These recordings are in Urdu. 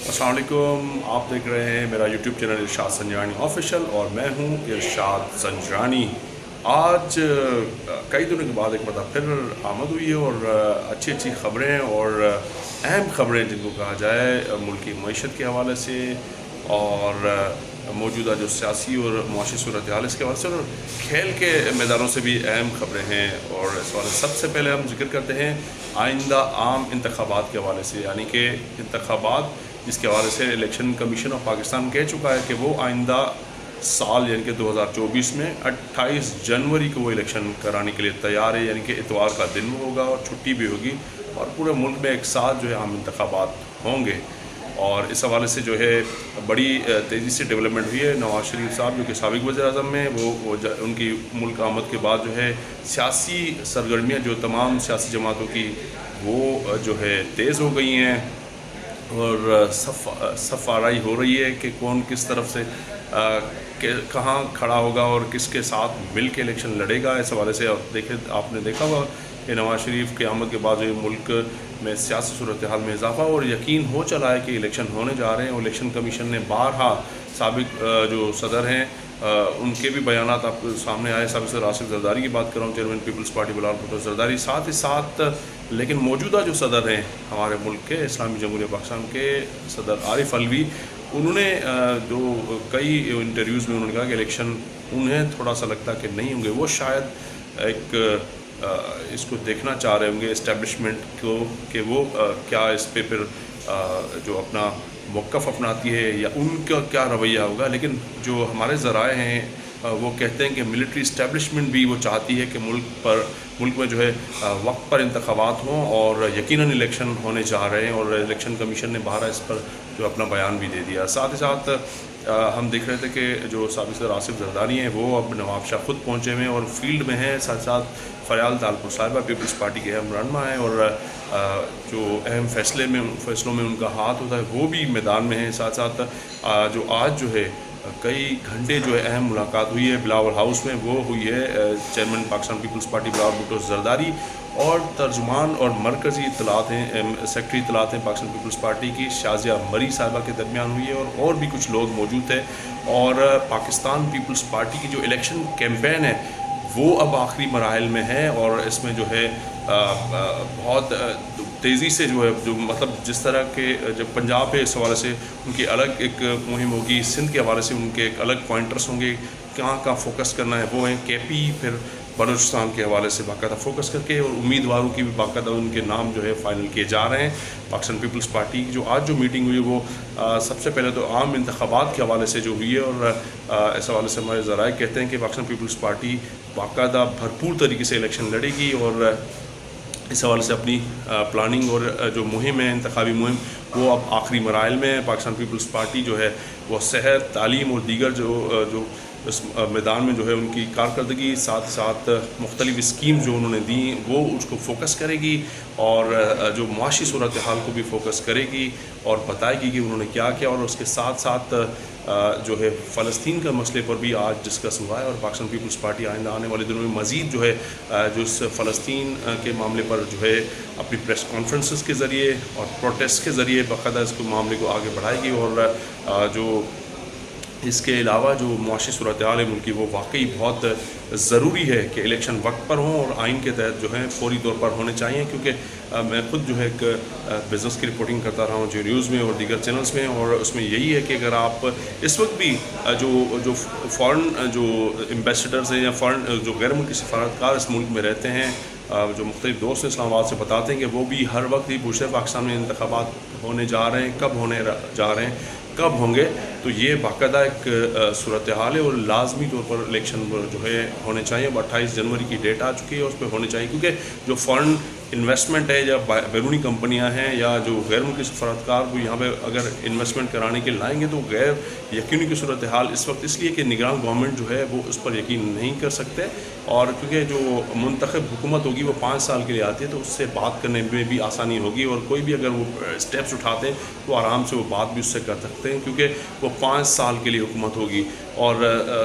السلام علیکم، آپ دیکھ رہے ہیں میرا یوٹیوب چینل ارشاد سنجرانی آفیشیل اور میں ہوں ارشاد سنجرانی۔ آج کئی دنوں کے بعد ایک مرتبہ پھر آمد ہوئی ہے اور اچھی خبریں اور اہم خبریں جن کو کہا جائے ملکی معیشت کے حوالے سے اور موجودہ جو سیاسی اور معاشی صورتحال اس کے حوالے سے اور کھیل کے میدانوں سے بھی اہم خبریں ہیں۔ اور اس والے سب سے پہلے ہم ذکر کرتے ہیں آئندہ عام انتخابات کے حوالے سے، یعنی کہ انتخابات جس کے حوالے سے الیکشن کمیشن آف پاکستان کہہ چکا ہے کہ وہ آئندہ سال یعنی کہ 2024 میں 28 جنوری کو وہ الیکشن کرانے کے لیے تیار ہے، یعنی کہ اتوار کا دن ہوگا اور چھٹی بھی ہوگی اور پورے ملک میں ایک ساتھ جو ہے عام انتخابات ہوں گے۔ اور اس حوالے سے جو ہے بڑی تیزی سے ڈیولپمنٹ ہوئی ہے۔ نواز شریف صاحب جو کہ سابق وزیر اعظم ہیں وہ ان کی ملک آمد کے بعد جو ہے سیاسی سرگرمیاں جو تمام سیاسی جماعتوں کی وہ جو ہے تیز ہو گئی ہیں اور صف آرائی ہو رہی ہے کہ کون کس طرف سے کہاں کھڑا ہوگا اور کس کے ساتھ مل کے الیکشن لڑے گا۔ اس حوالے سے آپ نے دیکھا ہوگا کہ نواز شریف کی آمد کے بعد جو ملک میں سیاسی صورتحال میں اضافہ اور یقین ہو چلا ہے کہ الیکشن ہونے جا رہے ہیں۔ اور الیکشن کمیشن نے بارہا سابق جو صدر ہیں ان کے بھی بیانات آپ کو سامنے آئے۔ سابق صدر آصف زرداری کی بات کر رہا ہوں، چیئرمین پیپلز پارٹی بلال بھٹو زرداری، ساتھ ہی ساتھ لیکن موجودہ جو صدر ہیں ہمارے ملک کے اسلامی جمہوریہ پاکستان کے صدر عارف علوی، انہوں نے جو کئی انٹرویوز میں انہوں نے کہا کہ الیکشن انہیں تھوڑا سا لگتا کہ نہیں ہوں گے۔ وہ شاید ایک اس کو دیکھنا چاہ رہے ہوں گے اسٹیبلشمنٹ کو کہ وہ کیا اس پہ پھر جو اپنا موقف اپناتی ہے یا ان کا کیا رویہ ہوگا۔ لیکن جو ہمارے ذرائع ہیں وہ کہتے ہیں کہ ملٹری اسٹیبلشمنٹ بھی وہ چاہتی ہے کہ ملک میں جو ہے وقت پر انتخابات ہوں اور یقیناً الیکشن ہونے جا رہے ہیں۔ اور الیکشن کمیشن نے بارہا اس پر جو اپنا بیان بھی دے دیا۔ ساتھ ہی ساتھ ہم دیکھ رہے تھے کہ جو سابق صدر آصف زرداری ہیں وہ اب نواب شاہ خود پہنچے ہوئے ہیں اور فیلڈ میں ہیں۔ ساتھ ساتھ فریال طالپور صاحبہ پیپلز پارٹی کے اہم رہنما ہیں اور جو اہم فیصلوں میں ان کا ہاتھ ہوتا ہے وہ بھی میدان میں ہیں۔ ساتھ ساتھ جو آج جو ہے کئی گھنٹے جو ہے اہم ملاقات ہوئی ہے بلاول ہاؤس میں، وہ ہوئی ہے chairman Pakistan peoples party Bilawal Bhutto Zardari اور ترجمان اور مرکزی اطلاعات ہیں سیکرٹری اطلاعات ہیں پاکستان پیپلز پارٹی کی شازیہ مری صاحبہ کے درمیان ہوئی ہے اور بھی کچھ لوگ موجود تھے۔ اور پاکستان پیپلز پارٹی کی جو الیکشن کیمپین ہے وہ اب آخری مراحل میں ہے اور اس میں جو ہے بہت تیزی سے جو ہے مطلب جس طرح کے جب پنجاب ہے اس حوالے سے ان کی الگ ایک مہم ہوگی، سندھ کے حوالے سے ان کے ایک الگ پوائنٹرز ہوں گے، کہاں فوکس کرنا ہے وہ ہیں کے پی، پھر بلوچستان کے حوالے سے باقاعدہ فوکس کر کے اور امیدواروں کی بھی باقاعدہ ان کے نام جو ہے فائنل کیے جا رہے ہیں۔ پاکستان پیپلز پارٹی کی جو آج جو میٹنگ ہوئی وہ سب سے پہلے تو عام انتخابات کے حوالے سے جو ہوئی ہے اور اس حوالے سے ہمارے ذرائع کہتے ہیں کہ پاکستان پیپلز پارٹی باقاعدہ بھرپور طریقے سے الیکشن لڑے گی اور اس حوالے سے اپنی پلاننگ اور جو مہم ہے انتخابی مہم وہ اب آخری مراحل میں ہے۔ پاکستان پیپلز پارٹی جو ہے وہ صحت، تعلیم اور دیگر جو اس میدان میں جو ہے ان کی کارکردگی ساتھ ساتھ مختلف اسکیم جو انہوں نے دیں وہ اس کو فوکس کرے گی اور جو معاشی صورتحال کو بھی فوکس کرے گی اور بتائے گی کہ انہوں نے کیا کیا۔ اور اس کے ساتھ ساتھ جو ہے فلسطین کا مسئلے پر بھی آج ڈسکس ہوا ہے اور پاکستان پیپلز پارٹی آئندہ آنے والے دنوں میں مزید جو ہے جو اس فلسطین کے معاملے پر جو ہے اپنی پریس کانفرنسز کے ذریعے اور پروٹیسٹ کے ذریعے باقاعدہ اس کو معاملے کو آگے بڑھائے گی۔ اور جو اس کے علاوہ جو معاشی صورتحال ہے ملک کی وہ واقعی بہت ضروری ہے کہ الیکشن وقت پر ہوں اور آئین کے تحت جو ہیں فوری طور پر ہونے چاہیے، کیونکہ میں خود جو ہے ایک بزنس کی رپورٹنگ کرتا رہا ہوں جو نیوز میں اور دیگر چینلز میں، اور اس میں یہی ہے کہ اگر آپ اس وقت بھی جو فارن جو ایمبیسڈرز ہیں یا فارن جو غیر ملکی سفارتکار اس ملک میں رہتے ہیں، جو مختلف دوست ہیں اسلام آباد سے بتاتے ہیں کہ وہ بھی ہر وقت ہی پوچھتے ہیں پاکستان میں انتخابات ہونے جا رہے ہیں، کب ہونے جا رہے ہیں، کب ہوں گے۔ تو یہ باقاعدہ ایک صورتحال ہے اور لازمی طور پر الیکشن جو ہے ہونے چاہیے۔ اب 28 جنوری کی ڈیٹ آ چکی ہے، اس پہ ہونے چاہیے، کیونکہ جو فارن انویسٹمنٹ ہے یا بیرونی کمپنیاں ہیں یا جو غیر ملکی سفارتکار کو یہاں پہ اگر انویسٹمنٹ کرانے کے لائیں گے تو غیر یقینی کی صورتحال اس وقت اس لیے کہ نگران گورنمنٹ جو ہے وہ اس پر یقین نہیں کر سکتے، اور کیونکہ جو منتخب حکومت ہوگی وہ 5 سال کے لیے آتی ہے تو اس سے بات کرنے میں بھی آسانی ہوگی، اور کوئی بھی اگر وہ اسٹیپس اٹھاتے ہیں تو آرام سے وہ بات بھی اس سے کر سکتے ہیں کیونکہ وہ 5 سال کے لیے حکومت ہوگی۔ اور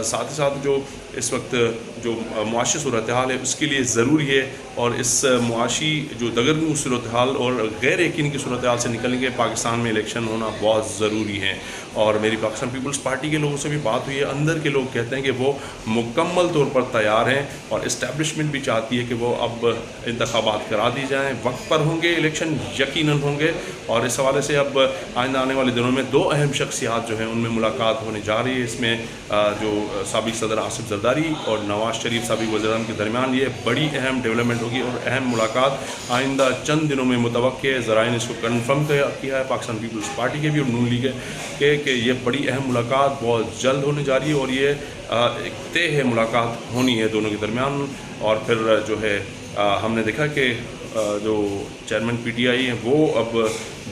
ساتھ ہی ساتھ جو اس وقت جو معاشی صورتحال ہے اس کے لیے ضروری ہے، اور اس معاشی جو دگرگوں صورتحال اور غیر یقینی کی صورتحال سے نکلنے کے پاکستان میں الیکشن ہونا بہت ضروری ہے۔ اور میری پاکستان پیپلز پارٹی کے لوگوں سے بھی بات ہوئی ہے، اندر کے لوگ کہتے ہیں کہ وہ مکمل طور پر تیار ہیں، اور اسٹیبلشمنٹ بھی چاہتی ہے کہ وہ اب انتخابات کرا دی جائیں، وقت پر ہوں گے الیکشن، یقیناً ہوں گے۔ اور اس حوالے سے اب آئندہ آنے والے دنوں میں 2 اہم شخصیات جو ہیں ان میں ملاقات ہونے جا رہی ہے۔ اس میں جو سابق صدر آصف زرداری اور نواز شریف سابق وزیر اعظم کے درمیان یہ بڑی اہم ڈیولپمنٹ ہوگی، اور اہم ملاقات آئندہ چند دنوں میں متوقع ہے۔ ذرائع نے اس کو کنفرم کیا ہے پاکستان پیپلز پارٹی کے بھی اور نون لیگ کے کہ یہ بڑی اہم ملاقات بہت جلد ہونے جا رہی ہے، اور یہ ایک طے ہے ملاقات ہونی ہے دونوں کے درمیان۔ اور پھر جو ہے ہم نے دیکھا کہ جو چیئرمین پی ٹی آئی ہیں وہ اب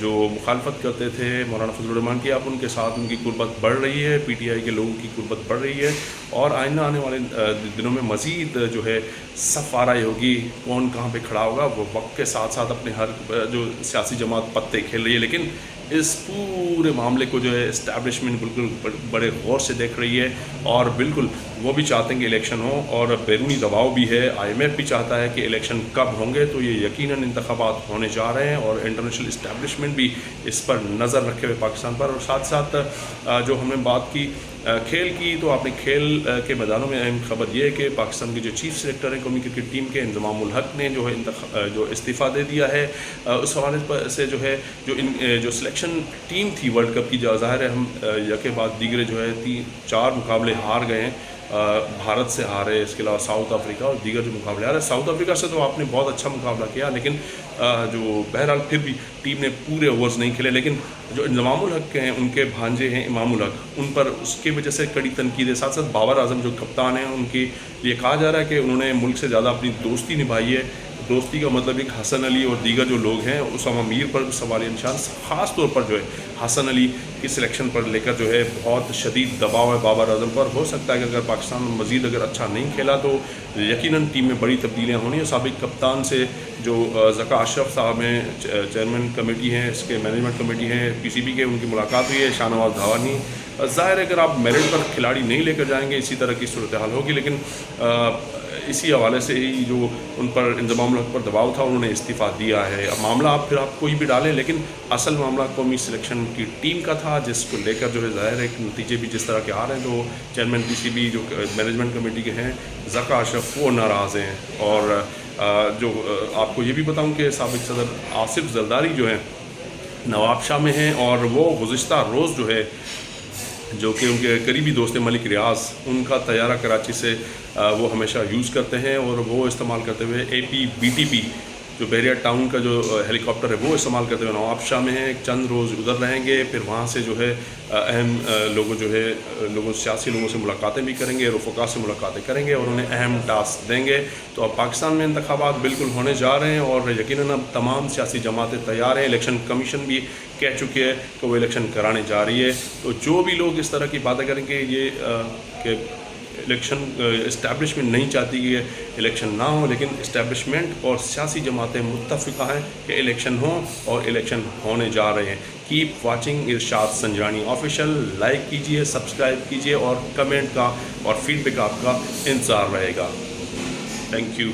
جو مخالفت کرتے تھے مولانا فضل الرحمان کی، اب ان کے ساتھ ان کی قربت بڑھ رہی ہے، پی ٹی آئی کے لوگوں کی قربت بڑھ رہی ہے، اور آئندہ آنے والے دنوں میں مزید جو ہے صف آرائی ہوگی، کون کہاں پہ کھڑا ہوگا۔ وہ وقت کے ساتھ ساتھ اپنے ہر جو سیاسی جماعت پتے کھیل رہی ہے، لیکن اس پورے معاملے کو جو ہے اسٹیبلشمنٹ بالکل بڑے غور سے دیکھ رہی ہے، اور بالکل وہ بھی چاہتے ہیں کہ الیکشن ہو، اور بیرونی دباؤ بھی ہے۔ آئی ایم ایف بھی چاہتا ہے کہ الیکشن کب ہوں گے، تو یہ یقیناً انتخابات ہونے جا رہے ہیں، اور انٹرنیشنل اسٹیبلشمنٹ بھی اس پر نظر رکھے ہوئے پاکستان پر۔ اور ساتھ ساتھ جو ہم نے بات کی کھیل کی، تو آپ نے کھیل کے میدانوں میں اہم خبر یہ ہے کہ پاکستان کے جو چیف سلیکٹر ہیں قومی کرکٹ ٹیم کے انضمام الحق نے جو ہے جو استعفیٰ دے دیا ہے۔ اس حوالے سے جو ہے جو سلیکشن ٹیم تھی ورلڈ کپ کی، جو ظاہر ہے ہم یکے بعد دیگرے جو ہے 4 مقابلے ہار گئے ہیں، بھارت سے ہارے، اس کے علاوہ ساؤتھ افریقہ اور دیگر جو مقابلے ہارے۔ ساؤتھ افریقہ سے تو آپ نے بہت اچھا مقابلہ کیا، لیکن جو بہرحال پھر بھی ٹیم نے پورے اوورز نہیں کھیلے، لیکن جو انضمام الحق کے ہیں ان کے بھانجے ہیں امام الحق، ان پر اس کی وجہ سے کڑی تنقید ہے۔ ساتھ ساتھ بابر اعظم جو کپتان ہیں، ان کی یہ کہا جا رہا ہے کہ انہوں نے ملک سے زیادہ اپنی دوستی نبھائی ہے۔ دوستی کا مطلب ایک حسن علی اور دیگر جو لوگ ہیں، اسامہ میر پر سوالیہ نشان، خاص طور پر جو ہے حسن علی کی سلیکشن پر لے کر جو ہے بہت شدید دباؤ ہے بابر اعظم پر۔ ہو سکتا ہے کہ اگر پاکستان مزید اگر اچھا نہیں کھیلا تو یقیناً ٹیم میں بڑی تبدیلیاں ہونی ہیں۔ سابق کپتان سے جو ذکا اشرف صاحب ہیں، چیئرمین کمیٹی ہیں، اس کے مینجمنٹ کمیٹی ہیں پی سی بی کے، ان کی ملاقات ہوئی ہے۔ شاہ نواز دھاوانی، ظاہر ہے اگر آپ میرٹ پر کھلاڑی نہیں لے کر جائیں گے اسی طرح کی صورتحال ہوگی، لیکن اسی حوالے سے ہی جو ان پر انضمام الحق پر دباؤ تھا انہوں نے استعفیٰ دیا ہے۔ اب معاملہ آپ کوئی بھی ڈالیں، لیکن اصل معاملہ قومی سلیکشن کی ٹیم کا تھا، جس کو لے کر جو ہے ظاہر ہے نتیجے بھی جس طرح کے آ رہے ہیں، تو چیئرمین پی سی بی جو مینجمنٹ کمیٹی کے ہیں ذکا اشرف، وہ ناراض ہیں۔ اور جو آپ کو یہ بھی بتاؤں کہ سابق صدر آصف زرداری جو ہیں نواب شاہ میں ہیں، اور وہ گزشتہ روز جو ہے جو کہ ان کے قریبی دوست ملک ریاض، ان کا طیارہ کراچی سے وہ ہمیشہ یوز کرتے ہیں، اور وہ استعمال کرتے ہوئے اے پی بی ٹی پی جو بحریہ ٹاؤن کا جو ہیلی کاپٹر ہے وہ استعمال کرتے ہوئے نواب شاہ میں ہیں، چند روز ادھر رہیں گے، پھر وہاں سے جو ہے اہم سیاسی لوگوں سے ملاقاتیں بھی کریں گے، رفقا سے ملاقاتیں کریں گے، اور انہیں اہم ٹاسک دیں گے۔ تو اب پاکستان میں انتخابات بالکل ہونے جا رہے ہیں، اور یقیناً اب تمام سیاسی جماعتیں تیار ہیں۔ الیکشن کمیشن بھی کہہ چکے ہے کہ وہ الیکشن کرانے جا رہی ہے۔ تو جو بھی لوگ اس طرح کی باتیں کریں گے یہ کہ الیکشن اسٹیبلشمنٹ نہیں چاہتی کہ الیکشن نہ ہو، لیکن اسٹیبلشمنٹ اور سیاسی جماعتیں متفقہ ہیں کہ الیکشن ہوں، اور الیکشن ہونے جا رہے ہیں۔ کیپ واچنگ ارشاد سنجرانی آفیشیل، لائک کیجئے، سبسکرائب کیجئے، اور کمنٹ کا اور فیڈ بیک آپ کا انتظار رہے گا۔ Thank you.